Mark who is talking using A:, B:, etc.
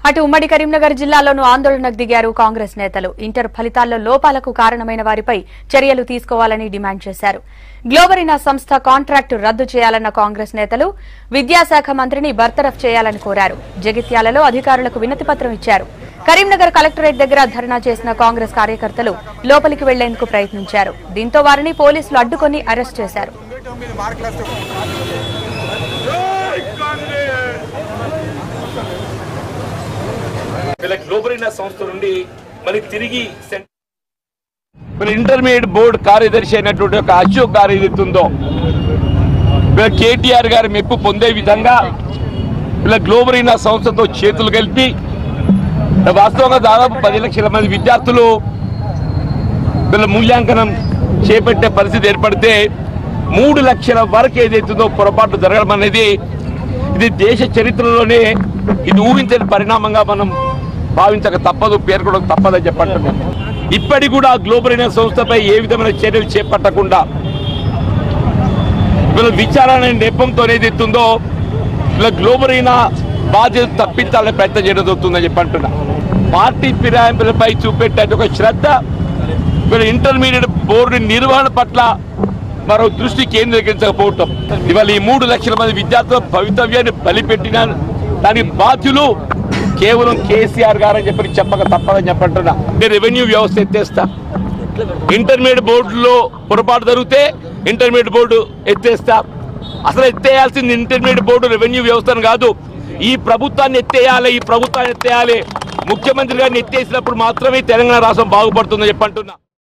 A: అటు ఉమ్మడి కరీంనగర్ జిల్లాలోనూ ఆందోళనకు దిగారు కాంగ్రెస్ నేతలు. ఇంటర్ ఫలితాల్లో లోపాలకు కారణమైన వారిపై చర్యలు తీసుకోవాలని డిమాండ్ చేశారు. గ్లోబరీనా సంస్థ కాంట్రాక్టు రద్దు చేయాలన్న కాంగ్రెస్ నేతలు విద్యాశాఖ మంత్రిని బర్తరఫ్ చేయాలని కోరారు. జగిత్యాలలో అధికారులకు వినతిపత్రం ఇచ్చారు. కరీంనగర్ కలెక్టరేట్ దగ్గర ధర్నా చేసిన కాంగ్రెస్ కార్యకర్తలు లోపలికి వెళ్లేందుకు ప్రయత్నించారు. దీంతో వారిని పోలీసులు అడ్డుకొని అరెస్ట్ చేశారు.
B: గ్లోబరీనా సంస్థ నుండి మరి తిరిగి ఇంటర్మీడియట్ బోర్డు కార్యదర్శి అయినటువంటి ఒక అశోక్ గారు ఏదైతుందో కేటీఆర్ గారి మెప్పు పొందే విధంగా ఇలా గ్లోబరీనా సంస్థతో చేతులు కలిపి వాస్తవంగా దాదాపు 10 లక్షల మంది విద్యార్థులు వీళ్ళ మూల్యాంకనం చేపట్టే పరిస్థితి ఏర్పడితే 3 లక్షల వరకు ఏదైతుందో పొరపాటు జరగడం అనేది ఇది దేశ చరిత్రలోనే ఇది ఊహించని పరిణామంగా మనం భావించక తప్పదు, పేర్కొనక తప్పదని చెప్పంటున్నాం. ఇప్పటికి కూడా గ్లోబరీనా సంస్థపై ఏ విధమైన చర్యలు చేపట్టకుండా వీళ్ళ విచారణ నెపంతో ఏదైతుందో వీళ్ళ గ్లోబరీనా బాధ్యత తప్పించాలని ప్రయత్నం చేయడం జరుగుతుందని చెప్పంటున్నా. పార్టీ ఫిరాయింపులపై చూపెట్టే ఒక శ్రద్ధ వీళ్ళ ఇంటర్మీడియట్ బోర్డు నిర్వహణ పట్ల మరో దృష్టి కేంద్రీకరించకపోవటం, ఇవాళ ఈ 3 లక్షల మంది విద్యార్థుల భవితవ్యాన్ని బలిపెట్టిన దానికి బాధ్యులు కేవలం కేసీఆర్ గారని చెప్పక తప్పదని చెప్పంటున్నా. రెవెన్యూ వ్యవస్థ ఎత్తేస్తా, ఇంటర్మీడియట్ బోర్డులో పొరపాటు జరిగితే ఇంటర్మీడియట్ బోర్డు ఎత్తేస్తా. అసలు ఎత్తేయాల్సింది ఇంటర్మీడియట్ బోర్డు రెవెన్యూ వ్యవస్థను కాదు, ఈ ప్రభుత్వాన్ని ఎత్తేయాలి. ముఖ్యమంత్రి గారిని ఎత్తేసినప్పుడు మాత్రమే తెలంగాణ రాష్ట్రం బాగుపడుతుందని చెప్పంటున్నా.